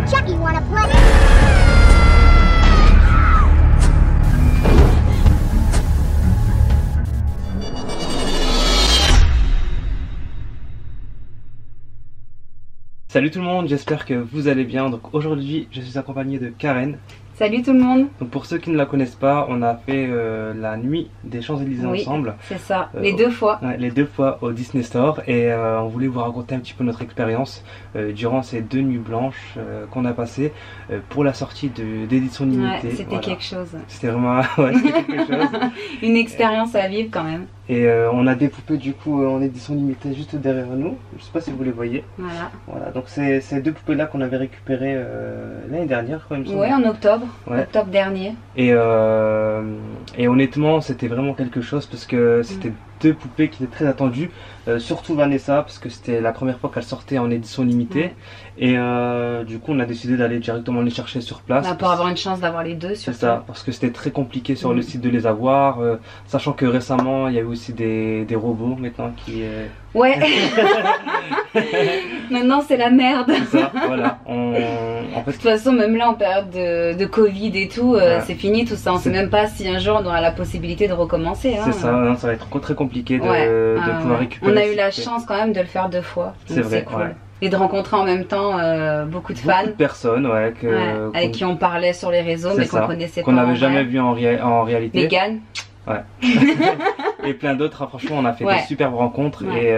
Chucky wanna play? Salut tout le monde, j'espère que vous allez bien. Donc aujourd'hui, je suis accompagné de Karen. Salut tout le monde. Donc pour ceux qui ne la connaissent pas, on a fait la nuit des Champs-Élysées ensemble. C'est ça, les deux fois. Ouais, les deux fois au Disney Store. Et on voulait vous raconter un petit peu notre expérience durant ces deux nuits blanches qu'on a passées pour la sortie d'édition limitée. Ouais, c'était quelque chose. C'était vraiment c'était quelque chose. Une expérience à vivre quand même. Et on a des poupées du coup en édition limitée juste derrière nous. Je sais pas si vous les voyez. Voilà, donc c'est ces deux poupées là qu'on avait récupérées l'année dernière quand même. Ouais, en octobre. Ouais. Octobre dernier. Et honnêtement c'était vraiment quelque chose parce que c'était deux poupées qui étaient très attendues, surtout Vanessa parce que c'était la première fois qu'elle sortait en édition limitée. Et du coup on a décidé d'aller directement les chercher sur place. Pour avoir une chance d'avoir les deux surtout. C'est ça, parce que c'était très compliqué sur le site de les avoir, sachant que récemment il y avait aussi des robots maintenant qui... Ouais. Maintenant c'est la merde. C'est ça, voilà. En fait... De toute façon même là en période de Covid et tout, c'est fini tout ça. On sait même pas si un jour on aura la possibilité de recommencer. C'est ça, non, ça va être très compliqué de pouvoir récupérer. On a eu la chance quand même de le faire deux fois. C'est vrai, cool. Et de rencontrer en même temps beaucoup de fans. Beaucoup de personnes, avec qui on parlait sur les réseaux mais qu'on connaissait pas. Qu'on n'avait jamais vu en réalité. Megan. Ouais. Et plein d'autres, franchement on a fait des superbes rencontres et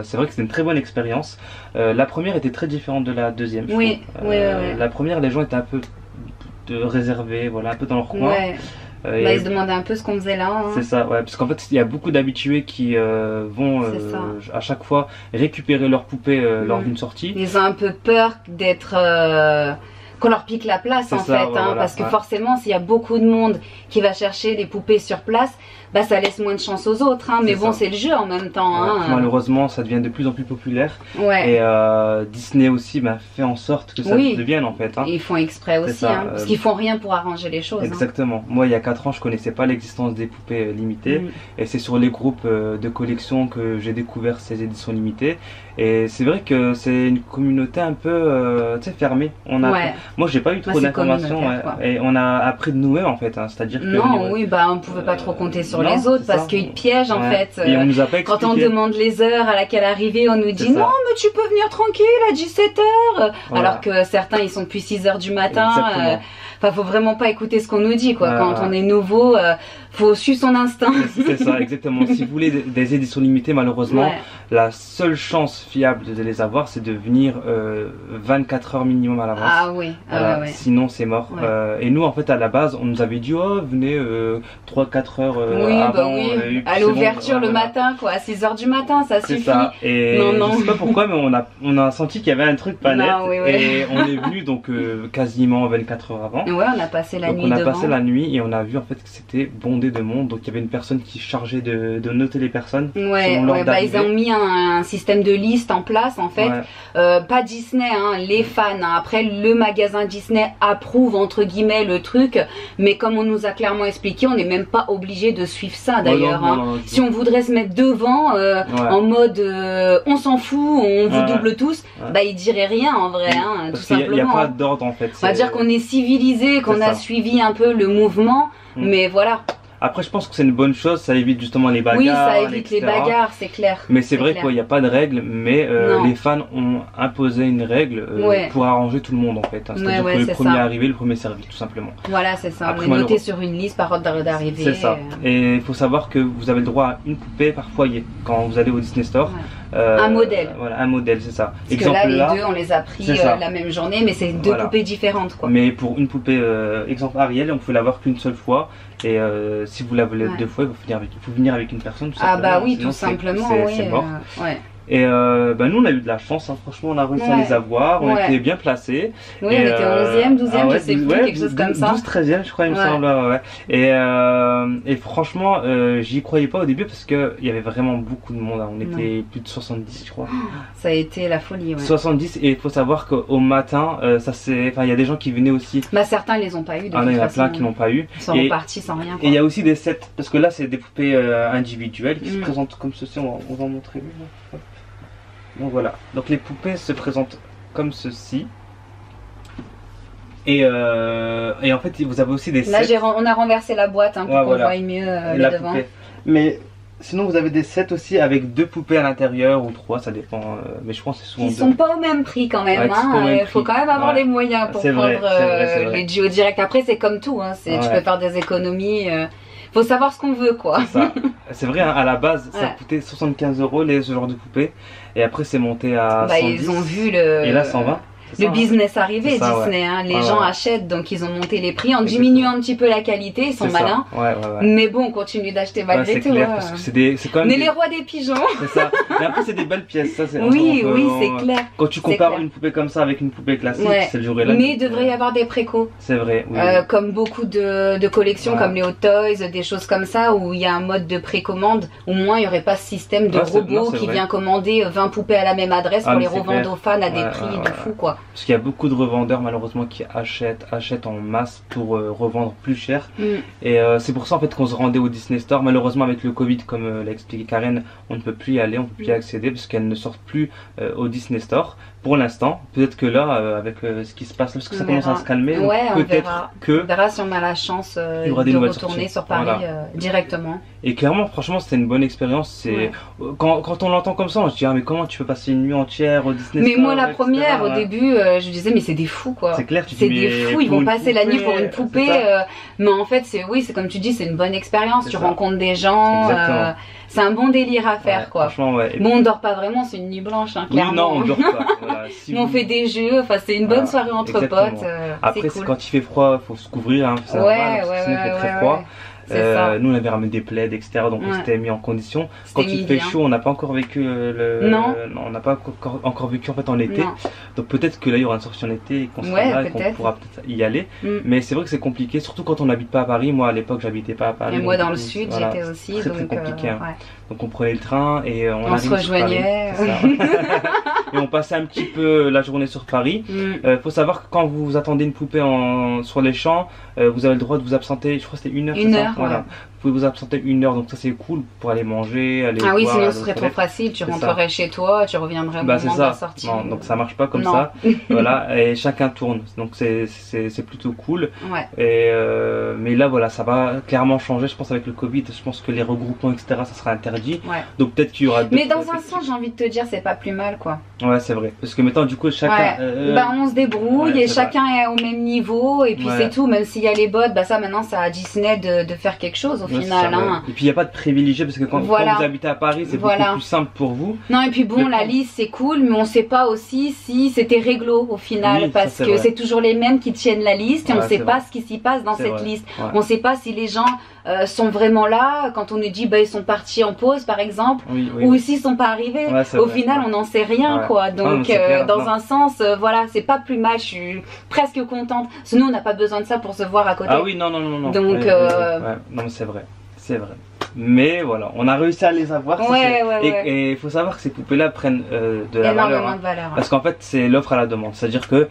c'est vrai que c'était une très bonne expérience. La première était très différente de la deuxième. La première, les gens étaient un peu réservés, voilà, un peu dans leur coin. Ils se demandaient un peu ce qu'on faisait là. C'est ça, parce qu'en fait il y a beaucoup d'habitués qui vont à chaque fois récupérer leur poupée lors d'une sortie. Ils ont un peu peur d'être... qu'on leur pique la place en fait, parce que forcément s'il y a beaucoup de monde qui va chercher les poupées sur place, bah ça laisse moins de chance aux autres, mais bon c'est le jeu en même temps. Malheureusement ça devient de plus en plus populaire et Disney aussi fait en sorte que ça devienne en fait. Et ils font exprès aussi, parce qu'ils font rien pour arranger les choses. Exactement, moi il y a 4 ans je connaissais pas l'existence des poupées limitées et c'est sur les groupes de collection que j'ai découvert ces éditions limitées et c'est vrai que c'est une communauté un peu fermée. Moi j'ai pas eu trop d'informations et on a appris de nous-mêmes en fait, c'est-à-dire que... on pouvait pas trop compter sur les autres parce qu'ils piègent en fait. Et on nous a pas expliqué. Quand on demande les heures à laquelle arriver, on nous dit non mais tu peux venir tranquille à 17h, alors que certains ils sont depuis 6h du matin. Enfin faut vraiment pas écouter ce qu'on nous dit quoi. Quand on est nouveau, faut suivre son instinct. C'est ça, exactement. Si vous voulez des éditions limitées, malheureusement la seule chance fiable de les avoir c'est de venir 24 heures minimum à l'avance. Sinon c'est mort. Et nous en fait à la base on nous avait dit venez 3-4 heures avant. À l'ouverture le matin quoi, à 6h du matin ça suffit. Ça. Et je sais pas pourquoi mais on a senti qu'il y avait un truc pas net et on est venu donc quasiment 24 heures avant. On a passé la nuit devant. On a passé la nuit et on a vu en fait que c'était bondé de monde, donc il y avait une personne qui chargeait de noter les personnes. Ils ont mis un système de liste en place en fait. Pas Disney, les fans. Après le magasin Disney approuve entre guillemets le truc, mais comme on nous a clairement expliqué, on n'est même pas obligé de suivre ça d'ailleurs. Si on voudrait se mettre devant en mode on s'en fout, on vous double tous, ils diraient rien en vrai, tout simplement. Il n'y a pas d'ordre en fait. On va dire qu'on est civilisé, qu'on a suivi un peu le mouvement, mais voilà. Après je pense que c'est une bonne chose, ça évite justement les bagarres. Oui ça évite les bagarres, c'est clair. Mais c'est vrai qu'il n'y a pas de règle, mais les fans ont imposé une règle pour arranger tout le monde en fait. C'est-à-dire que le premier arrivé, le premier servi tout simplement. Voilà c'est ça, on est noté sur une liste par ordre d'arrivée. C'est ça, et il faut savoir que vous avez le droit à une poupée par foyer quand vous allez au Disney Store. Un modèle. Voilà, un modèle, c'est ça. Parce que là, les deux, on les a pris la même journée, mais c'est deux poupées différentes, quoi. Mais pour une poupée, exemple Ariel, on peut l'avoir qu'une seule fois. Et si vous la voulez deux fois, il faut venir avec une personne. Tout simplement. Tout simplement, c'est mort. Et nous on a eu de la chance, franchement on a réussi à les avoir, on était bien placés. On était 11e, 12e, je sais plus, quelque chose comme ça. 12-13e je crois il me semble. Et franchement j'y croyais pas au début parce qu'il y avait vraiment beaucoup de monde, on était plus de 70 je crois. Ça a été la folie. 70 et il faut savoir qu'au matin, il y a des gens qui venaient aussi. Certains les ont pas eu. Il y en a plein qui n'ont pas eu. Ils sont repartis sans rien. Et il y a aussi des sets, parce que là c'est des poupées individuelles qui se présentent comme ceci, on va montrer. Donc voilà, donc les poupées se présentent comme ceci. Et en fait, vous avez aussi des Là, sets. on a renversé la boîte pour qu'on voie mieux les devants. Mais sinon, vous avez des sets aussi avec 2 poupées à l'intérieur ou 3, ça dépend. Mais je pense que c'est souvent. Ils sont pas au même prix quand même. Il faut quand même avoir les moyens pour prendre les duos direct. Après, c'est comme tout. Tu peux faire des économies. Faut savoir ce qu'on veut, quoi. C'est vrai, à la base, ça coûtait 75 € ce genre de poupée. Et après, c'est monté à 110. Ils ont vu le. Et là, 120. Le business arrivé, Disney, les gens achètent, donc ils ont monté les prix en diminuant un petit peu la qualité, ils sont malins. Mais bon, on continue d'acheter malgré tout. C'est clair, parce que c'est quand même. On est les rois des pigeons. C'est ça. Mais après, c'est des belles pièces, ça. Oui, c'est clair. Quand tu compares une poupée comme ça avec une poupée classique, c'est le jour et la nuit. Mais il devrait y avoir des précos. C'est vrai, oui. Comme beaucoup de collections, comme les Hot Toys, des choses comme ça, où il y a un mode de précommande. Au moins, il n'y aurait pas ce système de robot qui vient commander 20 poupées à la même adresse pour les revendre aux fans à des prix de fou, quoi. Parce qu'il y a beaucoup de revendeurs malheureusement qui achètent en masse pour revendre plus cher. Et c'est pour ça en fait qu'on se rendait au Disney Store. Malheureusement avec le Covid, comme l'a expliqué Karen, on ne peut plus y aller, on ne peut plus y accéder parce qu'elles ne sortent plus au Disney Store pour l'instant. Peut-être que là avec ce qui se passe, parce que ça commence à se calmer, peut-être on verra si on a la chance de retourner sur Paris directement. Et clairement, franchement, c'était une bonne expérience. Quand on l'entend comme ça, on se dit mais comment tu peux passer une nuit entière au Disney Store? Mais moi la première, au début, je disais mais c'est des fous, quoi. C'est clair, c'est des fous, ils vont passer la nuit pour une poupée. Mais en fait, c'est comme tu dis, c'est une bonne expérience. Tu rencontres des gens. C'est un bon délire à faire, quoi. Franchement, Bon, on dort pas vraiment, c'est une nuit blanche, clairement. Oui, non, on dort pas. Mais on fait des jeux, c'est une bonne soirée entre potes. Après, cool. Quand il fait froid, faut se couvrir. C'est normal, parce que sinon il fait très froid. Nous on avait ramené des plaids, etc. Donc on s'était mis en condition. Quand il fait chaud, on n'a pas encore vécu on n'a pas encore vécu en fait en été. Donc peut-être que là il y aura une sortie en été et qu'on sera là et qu'on pourra peut-être y aller. Mais c'est vrai que c'est compliqué, surtout quand on n'habite pas à Paris. Moi à l'époque j'habitais pas à Paris. Et moi dans le sud j'étais aussi. Très compliqué. Donc on prenait le train et on se rejoignait. Et on passait un petit peu la journée sur Paris. Faut savoir que quand vous attendez une poupée sur les champs, vous avez le droit de vous absenter, je crois que c'était 1 heure. 1 heure, voilà. Vous pouvez vous absenter 1 heure, donc ça c'est cool pour aller manger, aller oui, sinon ce serait trop facile, tu rentrerais chez toi, tu reviendrais au moment de la sortie. Non, donc ça marche pas comme ça. Voilà, et chacun tourne, donc c'est plutôt cool. Mais là voilà, ça va clairement changer, je pense avec le Covid, je pense que les regroupements etc ça sera interdit. Donc peut-être qu'il y aura mais dans un sens j'ai envie de te dire c'est pas plus mal, quoi. Ouais, c'est vrai, parce que maintenant du coup chacun on se débrouille et chacun est au même niveau et puis c'est tout, même s'il y a les bots, ça maintenant c'est à Disney de faire quelque chose au final. Et puis il n'y a pas de privilégié parce que quand vous habitez à Paris c'est beaucoup plus simple pour vous. Non, et puis bon, la liste c'est cool, mais on sait pas aussi si c'était réglo au final, parce que c'est toujours les mêmes qui tiennent la liste et on sait pas ce qui s'y passe dans cette liste. On sait pas si les gens sont vraiment là quand on nous dit ils sont partis en pause par exemple, ou s'ils sont pas arrivés. Au final on n'en sait rien, quoi. Donc dans un sens c'est pas plus mal, je suis presque contente. Sinon on n'a pas besoin de ça pour se voir à côté. Ah oui, non. Donc non, c'est vrai. C'est vrai. Mais voilà, on a réussi à les avoir. Et il faut savoir que ces poupées-là prennent de la valeur. Parce qu'en fait, c'est l'offre à la demande. C'est-à-dire que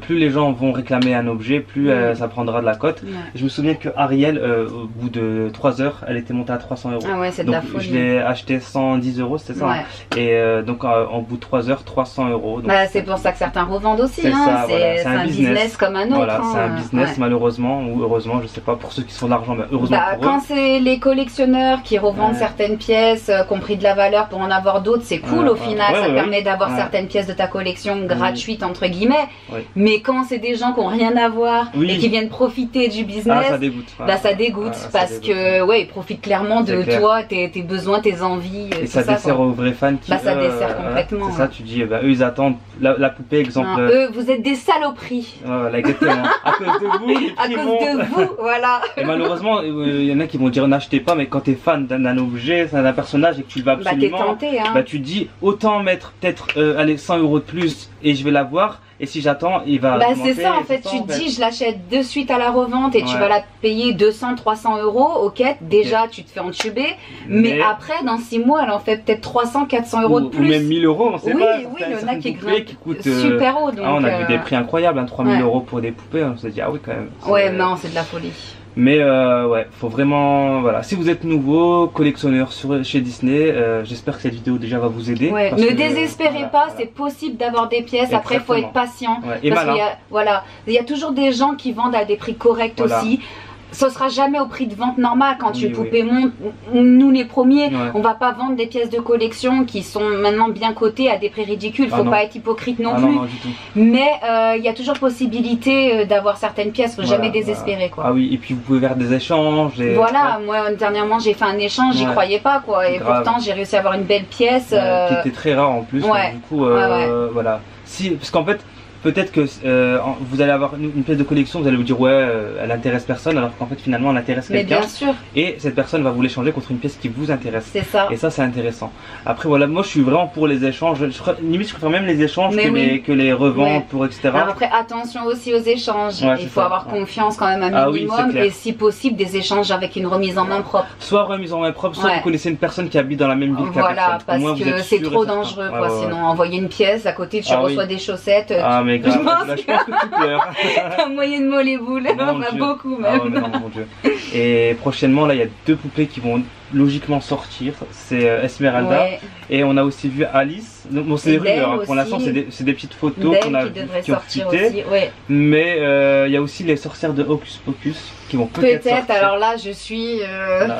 plus les gens vont réclamer un objet, plus ça prendra de la cote. Je me souviens que Ariel, au bout de 3 heures, elle était montée à 300 €. Ah ouais, c'est de la folie. Je l'ai acheté 110 €, c'était ça. Et donc, en bout de 3 heures, 300 €. C'est pour ça que certains revendent aussi. C'est un business comme un autre. Voilà, c'est un business, malheureusement ou heureusement, je sais pas, pour ceux qui sont de l'argent, mais heureusement pour eux. Quand c'est les collectionneurs qui revendent certaines pièces, qui ont pris de la valeur pour en avoir d'autres, c'est cool au final, ça permet d'avoir certaines pièces de ta collection gratuites entre guillemets. Mais quand c'est des gens qui n'ont rien à voir et qui viennent profiter du business, ça dégoûte. Ça dégoûte parce que ils profitent clairement de toi, tes besoins, tes envies. Et ça dessert aux vrais fans qui ça dessert complètement. C'est ça, tu dis eux ils attendent la poupée exemple. Eux vous êtes des saloperies. Voilà, exactement. À cause de vous, les à cause de vous, voilà. Et malheureusement il y en a qui vont dire n'achetez pas, mais quand t'es fan d'un objet, d'un personnage et que tu le veux absolument, t'es tenté, tu te dis autant mettre peut-être 100 € de plus et je vais l'avoir. Et si j'attends, il va. C'est ça en fait, tu te dis je l'achète de suite à la revente et tu vas la payer 200-300 €. Ok, déjà tu te fais entuber, mais après dans 6 mois elle en fait peut-être 300-400 € de plus. Ou même 1000 €, on sait pas. Oui, il y en a qui coûtent super haut. Donc on a vu des prix incroyables, 3000 € pour des poupées, on se dit ah oui quand même. Non, c'est de la folie. Mais ouais, faut vraiment, voilà, si vous êtes nouveau collectionneur chez Disney, j'espère que cette vidéo déjà va vous aider. Ouais. Ne désespérez pas, c'est possible d'avoir des pièces. Exactement. Après, il faut être patient. Ouais. Et parce malin. voilà, il y a toujours des gens qui vendent à des prix corrects aussi. Ce sera jamais au prix de vente normal quand une poupée monte. Nous les premiers, on va pas vendre des pièces de collection qui sont maintenant bien cotées à des prix ridicules. Faut pas être hypocrite non plus. Non, du tout. Mais il y a toujours possibilité d'avoir certaines pièces. Faut jamais désespérer quoi. Ah oui, et puis vous pouvez faire des échanges. Voilà, moi dernièrement j'ai fait un échange, j'y croyais pas quoi. Et pourtant j'ai réussi à avoir une belle pièce. Qui était très rare en plus. Du coup, voilà. Parce qu'en fait, peut-être que vous allez avoir une pièce de collection, vous allez vous dire ouais, elle intéresse personne, alors qu'en fait finalement elle intéresse quelqu'un. Bien sûr. Et cette personne va vous l'échanger contre une pièce qui vous intéresse. C'est ça. Et ça c'est intéressant. Après voilà, moi je suis vraiment pour les échanges. Limite je préfère même les échanges que les reventes pour etc. Alors après attention aussi aux échanges. Il faut avoir confiance quand même un minimum et si possible des échanges avec une remise en main propre. Soit remise en main propre, soit vous connaissez une personne qui habite dans la même ville que la personne. Voilà, parce que c'est trop dangereux quoi. Sinon envoyer une pièce à côté tu reçois des chaussettes. Ah mais grave, là, je pense que tu pleures. T'as moyen de mots les boules, on a beaucoup même. Ah ouais, non, mon Dieu. Et prochainement là il y a 2 poupées qui vont logiquement sortir, c'est Esmeralda et on a aussi vu Alice. Bon c'est des rumeurs, pour l'instant c'est des petites photos qu'on a qui ont fuité, mais il y a aussi les sorcières de Hocus Pocus qui vont peut-être sortir. Alors là je suis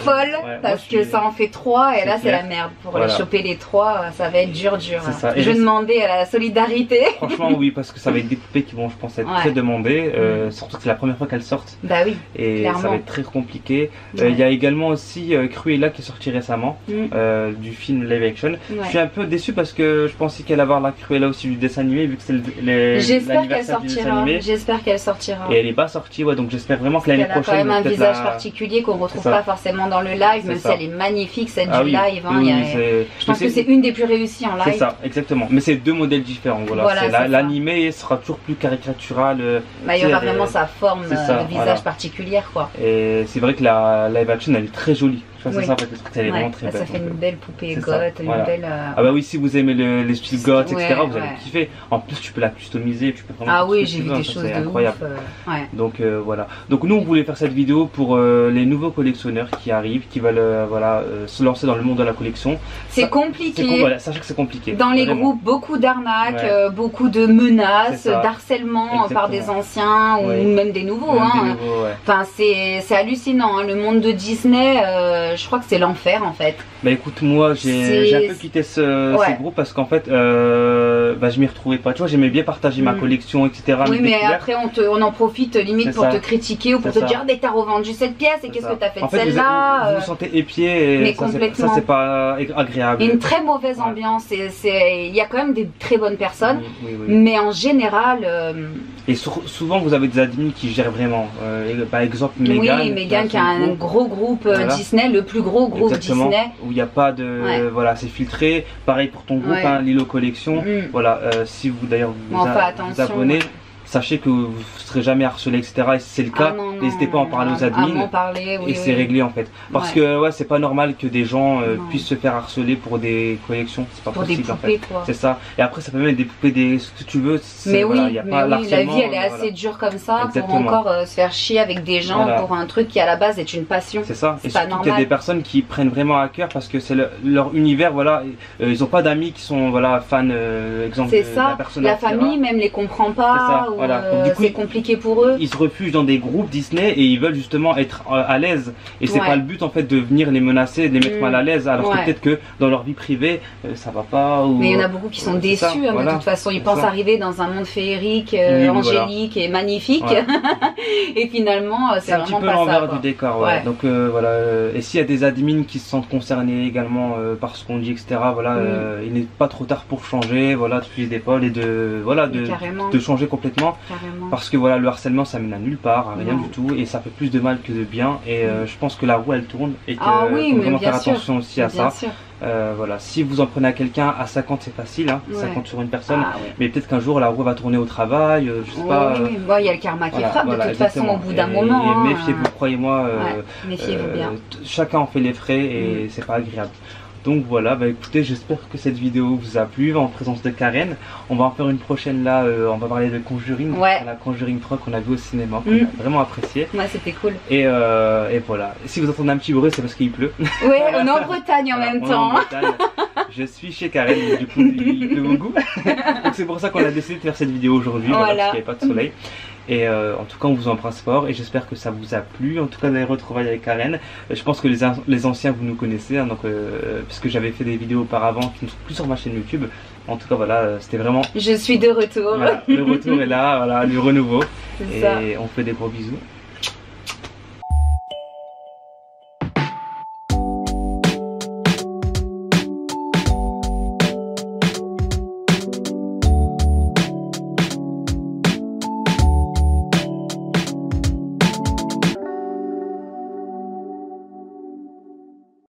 folle parce que ça en fait 3 et là c'est la merde pour les choper les 3, ça va être dur. Je vais demander à la solidarité. Franchement oui, parce que ça va être des poupées qui vont je pense être très demandées, surtout que c'est la première fois qu'elles sortent. Bah oui, et clairement. Ça va être très compliqué. Il y a également aussi Cruella qui est sorti récemment du film live action. Je suis un peu déçu parce que je pensais qu'elle allait avoir la Cruella aussi du dessin animé vu que c'est l'anniversaire du dessin animé. J'espère qu'elle sortira. Et elle n'est pas sortie, donc j'espère vraiment que l'année prochaine. Elle a quand même un visage particulier qu'on retrouve pas forcément dans le live, même si elle est magnifique celle du live. Je pense que c'est une des plus réussies en live. C'est ça, exactement. Mais c'est 2 modèles différents. Voilà, l'animé sera toujours plus caricatural. Il y aura vraiment sa forme de visage particulière quoi. Et c'est vrai que la live action elle est très jolie. C'est ça en fait, elle est vraiment très belle. Ça fait une belle poupée goth, une belle. Ah bah oui, si vous aimez les styles goth, etc., vous allez kiffer. En plus, tu peux la customiser, tu peux vraiment. Ah oui, j'ai vu des choses incroyables. Donc voilà. Donc nous, on voulait faire cette vidéo pour les nouveaux collectionneurs qui arrivent, qui veulent se lancer dans le monde de la collection. C'est compliqué. Sachez que c'est compliqué. Dans les groupes, beaucoup d'arnaques, beaucoup de menaces, d'harcèlement par des anciens ou même des nouveaux. Enfin, c'est hallucinant. Le monde de Disney. Je crois que c'est l'enfer en fait. Bah écoute, moi j'ai un peu quitté ce groupe parce qu'en fait je m'y retrouvais pas. Tu vois, j'aimais bien partager ma collection, etc. Oui, mais après on en profite limite pour te critiquer ou pour te dire t'as revendu cette pièce et qu'est-ce que t'as fait de celle-là. Vous vous sentez épié et ça c'est pas agréable. Une très mauvaise ambiance. Il y a quand même des très bonnes personnes, mais en général. Et souvent vous avez des admins qui gèrent vraiment. Par exemple Megan. Oui, Megan qui a un gros groupe Disney, le plus gros groupe Disney. Où il n'y a pas de. C'est filtré. Pareil pour ton groupe, Lilo Collection. Voilà, si vous d'ailleurs vous abonnez. Sachez que vous ne serez jamais harcelé, etc. Et si c'est le cas, n'hésitez pas à en parler aux admins. Et c'est réglé en fait. Parce que c'est pas normal que des gens puissent se faire harceler pour des collections. C'est pas possible en fait. C'est ça. Et après, ça peut même être des poupées, ce que tu veux. Mais oui, la vie elle est assez dure comme ça pour encore se faire chier avec des gens pour un truc qui à la base est une passion. C'est ça. Et surtout qu'il y a des personnes qui prennent vraiment à cœur parce que c'est leur univers. Ils n'ont pas d'amis qui sont fans, exemple de la personne. La famille même les comprend pas. C'est compliqué pour eux. Ils se refugent dans des groupes Disney et ils veulent justement être à l'aise. Et c'est pas le but en fait de venir les menacer, de les mettre mal à l'aise. Alors que peut-être que dans leur vie privée, ça va pas. Mais il y en a beaucoup qui sont déçus de toute façon. Ils pensent arriver dans un monde féerique, angélique et magnifique. Et finalement, c'est un petit peu l'envers du décor. Donc voilà. Et s'il y a des admins qui se sentent concernés également par ce qu'on dit, etc. Il n'est pas trop tard pour changer. De fusil d'épaule et de changer complètement. Parce que le harcèlement ça mène à nulle part, à rien du tout et ça fait plus de mal que de bien et je pense que la roue elle tourne et qu'il faut vraiment faire attention aussi à ça. Si vous en prenez à quelqu'un à 50 c'est facile, 50 sur une personne, mais peut-être qu'un jour la roue va tourner au travail, je sais pas. Il y a le karma qui frappe de toute façon au bout d'un moment. Et méfiez-vous, croyez-moi, méfiez-vous bien. Chacun en fait les frais et c'est pas agréable. Donc voilà, bah écoutez, j'espère que cette vidéo vous a plu en présence de Karen. On va en faire une prochaine là, on va parler de Conjuring, la Conjuring 3 qu'on a vu au cinéma, qu'on a vraiment apprécié. Ouais, c'était cool. Et voilà, si vous entendez un petit bruit, c'est parce qu'il pleut. Ouais, on est en Bretagne en même temps. Je suis chez Karen, du coup il pleut beaucoup. Donc c'est pour ça qu'on a décidé de faire cette vidéo aujourd'hui, parce qu'il n'y avait pas de soleil. Et en tout cas on vous embrasse fort et j'espère que ça vous a plu, en tout cas les retrouvailles avec Karen. Je pense que les anciens vous nous connaissez, hein, donc, puisque j'avais fait des vidéos auparavant qui ne sont plus sur ma chaîne YouTube. En tout cas voilà, c'était vraiment... Je suis de retour. Voilà, le retour est là, voilà, du renouveau. Et on fait des gros bisous.